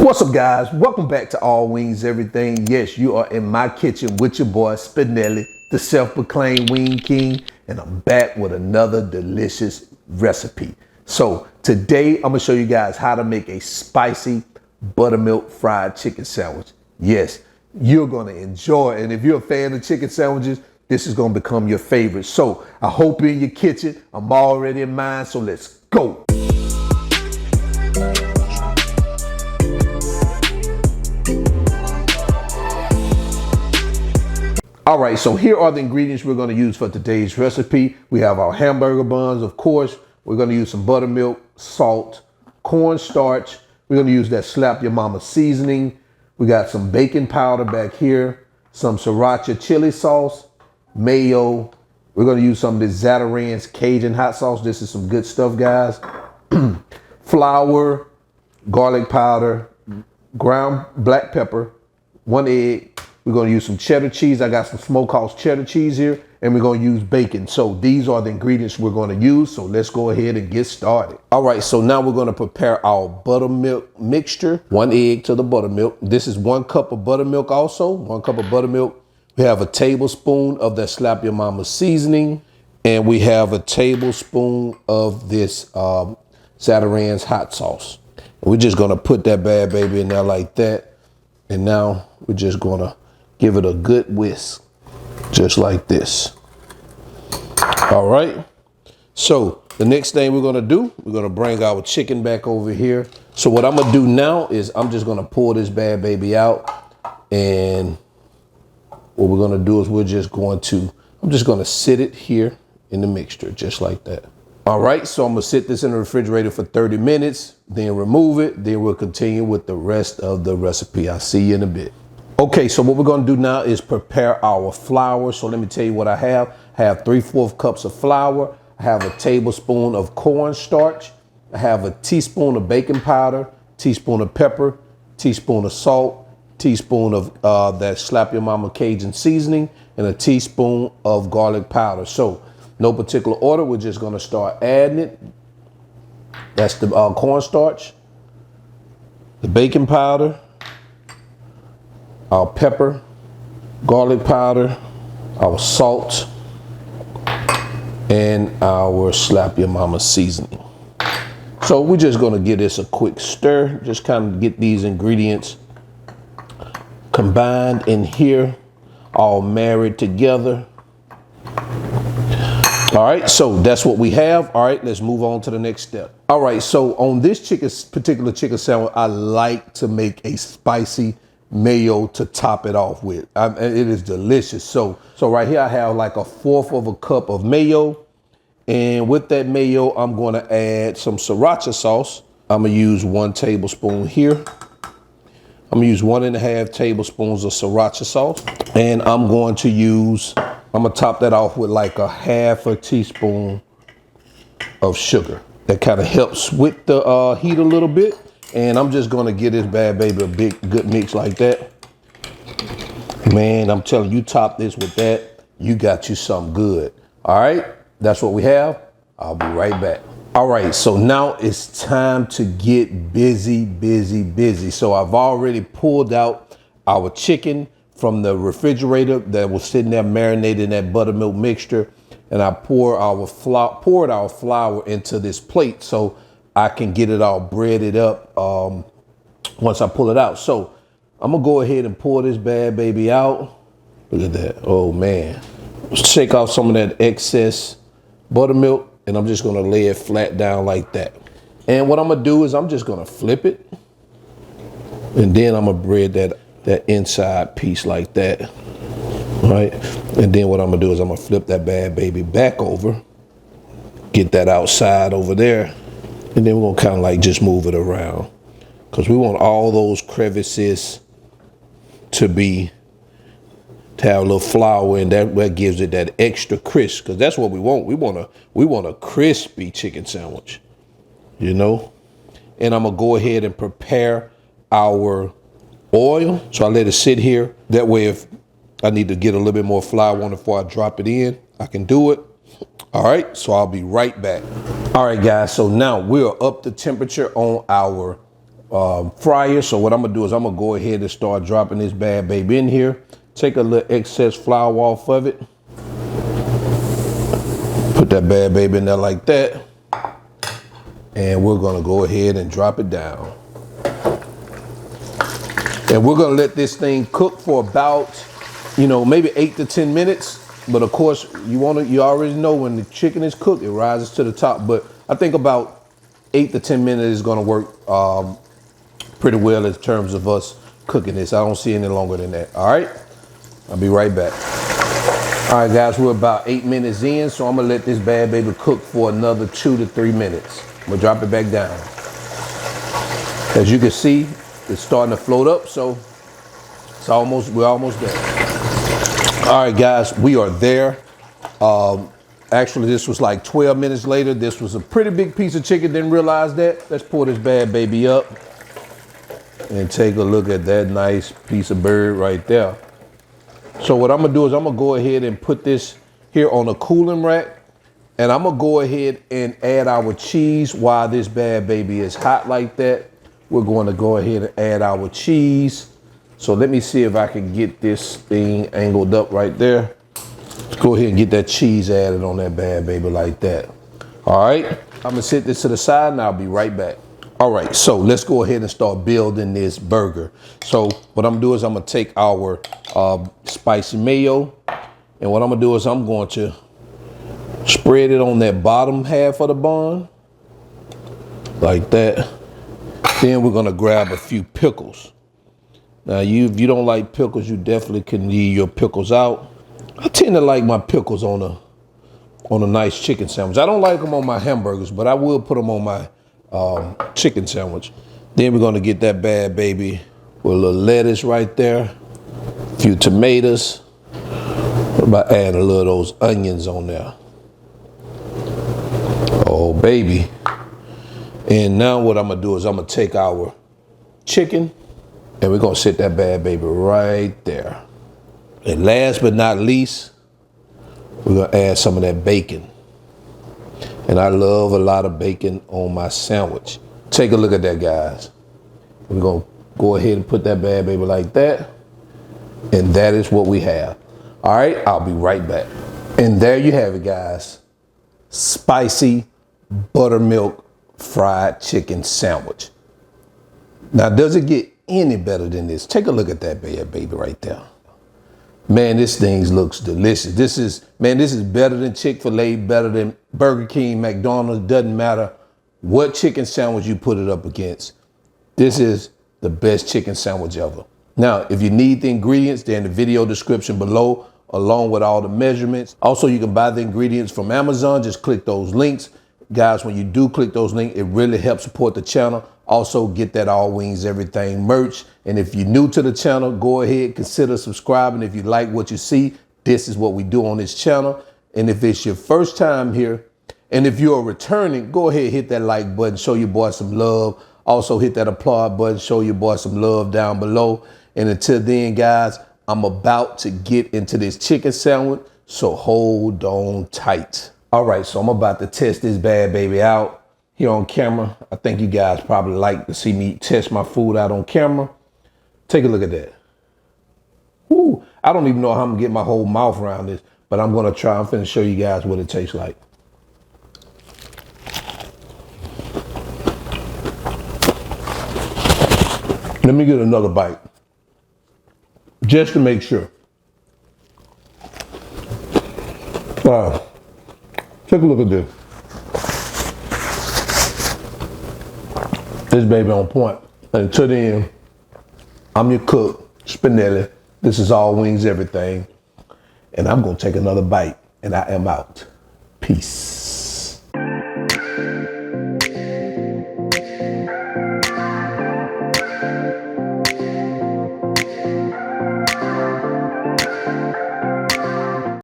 What's up, guys? Welcome back to All Wings Everything. Yes, you are in my kitchen with your boy Spinelli, the self-proclaimed Wing King, and I'm back with another delicious recipe. So today I'm gonna show you guys how to make a spicy buttermilk fried chicken sandwich. Yes, you're gonna enjoy it, and if you're a fan of chicken sandwiches, this is gonna become your favorite. So I hope you're in your kitchen. I'm already in mine, so let's go. All right, so here are the ingredients we're gonna use for today's recipe. We have our hamburger buns, of course. We're gonna use some buttermilk, salt, cornstarch. We're gonna use that Slap Your Mama seasoning. We got some baking powder back here, some Sriracha chili sauce, mayo. We're gonna use some of this Zataran's Cajun hot sauce. This is some good stuff, guys. Flour, garlic powder, ground black pepper, 1 egg. We're gonna use some cheddar cheese. I got some smokehouse cheddar cheese here, and we're gonna use bacon. So these are the ingredients we're gonna use. So let's go ahead and get started. All right, so now we're gonna prepare our buttermilk mixture. 1 egg to the buttermilk. This is 1 cup of buttermilk also, 1 cup of buttermilk. We have a tablespoon of that Slap Your Mama seasoning, and we have a tablespoon of this Zataran's hot sauce. And we're just gonna put that bad baby in there like that. And now we're just gonna give it a good whisk, just like this. All right. So the next thing we're gonna do, we're gonna bring our chicken back over here. So what I'm gonna do now is I'm just gonna pour this bad baby out. And what we're gonna do is I'm just gonna sit it here in the mixture, just like that. All right, so I'm gonna sit this in the refrigerator for 30 minutes, then remove it, then we'll continue with the rest of the recipe. I'll see you in a bit. Okay, so what we're gonna do now is prepare our flour. So let me tell you what I have. I have 3/4 cups of flour. I have a tablespoon of cornstarch. I have a teaspoon of baking powder, teaspoon of pepper, teaspoon of salt, teaspoon of that Slap Your Mama Cajun seasoning, and a teaspoon of garlic powder. So no particular order, we're just gonna start adding it. That's the cornstarch, the baking powder, our pepper, garlic powder, our salt, and our Slap Your Mama seasoning. So we're just gonna give this a quick stir, just kind of get these ingredients combined in here, all married together. All right, so that's what we have. All right, let's move on to the next step. All right, so on this particular chicken sandwich, I like to make a spicy mayo to top it off with. It is delicious. So right here I have like 1/4 of a cup of mayo. And with that mayo, I'm gonna add some Sriracha sauce. I'm gonna use 1 tablespoon here. I'm gonna use 1.5 tablespoons of Sriracha sauce. And I'm gonna top that off with like 1/2 teaspoon of sugar. That kind of helps with the heat a little bit. And I'm just gonna give this bad baby a good mix like that. Man, I'm telling you, top this with that, you got you something good. All right, that's what we have. I'll be right back. All right, so now it's time to get busy. So I've already pulled out our chicken from the refrigerator that was sitting there marinated in that buttermilk mixture, and I poured our flour into this plate so I can get it all breaded up once I pull it out. So I'm gonna go ahead and pour this bad baby out. Look at that. Oh man. Shake off some of that excess buttermilk, and I'm just gonna lay it flat down like that. And what I'm gonna do is I'm just gonna flip it, and then I'm gonna bread that inside piece like that. Right? And then what I'm gonna do is I'm gonna flip that bad baby back over, get that outside over there. And then we're gonna kind of like just move it around, because we want all those crevices to have a little flour, and that gives it that extra crisp, because that's what we want. We want a crispy chicken sandwich, you know. And I'm gonna go ahead and prepare our oil. So I let it sit here. That way, if I need to get a little bit more flour on it before I drop it in, I can do it. All right, so I'll be right back. All right, guys, so now we're up the temperature on our fryer. So what I'm gonna do is I'm gonna go ahead and start dropping this bad baby in here. Take a little excess flour off of it. Put that bad baby in there like that. And we're gonna go ahead and drop it down. And we're gonna let this thing cook for about, maybe 8 to 10 minutes. But of course, you already know when the chicken is cooked, it rises to the top. But I think about 8 to 10 minutes is gonna work pretty well in terms of us cooking this. I don't see any longer than that. All right, I'll be right back. All right, guys, we're about 8 minutes in, so I'm gonna let this bad baby cook for another 2 to 3 minutes. I'm gonna drop it back down. As you can see, it's starting to float up, so we're almost there. All right, guys, we are there. Actually, this was like 12 minutes later. This was a pretty big piece of chicken. Didn't realize that. Let's pour this bad baby up and take a look at that nice piece of bird right there. So what I'm gonna do is I'm gonna go ahead and put this here on a cooling rack, and I'm gonna go ahead and add our cheese while this bad baby is hot like that. We're going to go ahead and add our cheese. So let me see if I can get this thing angled up right there. Let's go ahead and get that cheese added on that bad baby like that. All right, I'm gonna set this to the side and I'll be right back. All right, so let's go ahead and start building this burger. So what I'm gonna do is I'm gonna take our spicy mayo, and what I'm gonna do is I'm going to spread it on that bottom half of the bun, like that. Then we're gonna grab a few pickles. Now, if you don't like pickles, you definitely can leave your pickles out. I tend to like my pickles on a nice chicken sandwich. I don't like them on my hamburgers, but I will put them on my chicken sandwich. Then we're gonna get that bad baby with a little lettuce right there, a few tomatoes. What about adding a little of those onions on there? Oh, baby. And now what I'm gonna do is I'm gonna take our chicken and we're gonna set that bad baby right there. And last but not least, we're gonna add some of that bacon. And I love a lot of bacon on my sandwich. Take a look at that, guys. We're gonna go ahead and put that bad baby like that. And that is what we have. All right, I'll be right back. And there you have it, guys. Spicy buttermilk fried chicken sandwich. Now, does it get any better than this? Take a look at that bad baby right there. Man, this thing looks delicious. This is better than Chick-fil-A, better than Burger King, McDonald's. Doesn't matter what chicken sandwich you put it up against. This is the best chicken sandwich ever. Now, if you need the ingredients, they're in the video description below, along with all the measurements. Also, you can buy the ingredients from Amazon. Just click those links. Guys, when you do click those links, it really helps support the channel. Also, get that All Wings Everything merch. And if you're new to the channel, go ahead, consider subscribing. If you like what you see, this is what we do on this channel. And if it's your first time here, and if you're returning, go ahead, hit that like button, show your boy some love. Also, hit that applaud button, show your boy some love down below. And until then, guys, I'm about to get into this chicken sandwich, so hold on tight. All right, so I'm about to test this bad baby out here on camera. I think you guys probably like to see me test my food out on camera. Take a look at that. Ooh, I don't even know how I'm gonna get my whole mouth around this, but I'm gonna try. I'm finna show you guys what it tastes like. Let me get another bite, just to make sure. Wow. Take a look at this. This baby on point. Until then, I'm your cook, Spinelli. This is All Wings Everything. And I'm gonna take another bite and I am out. Peace.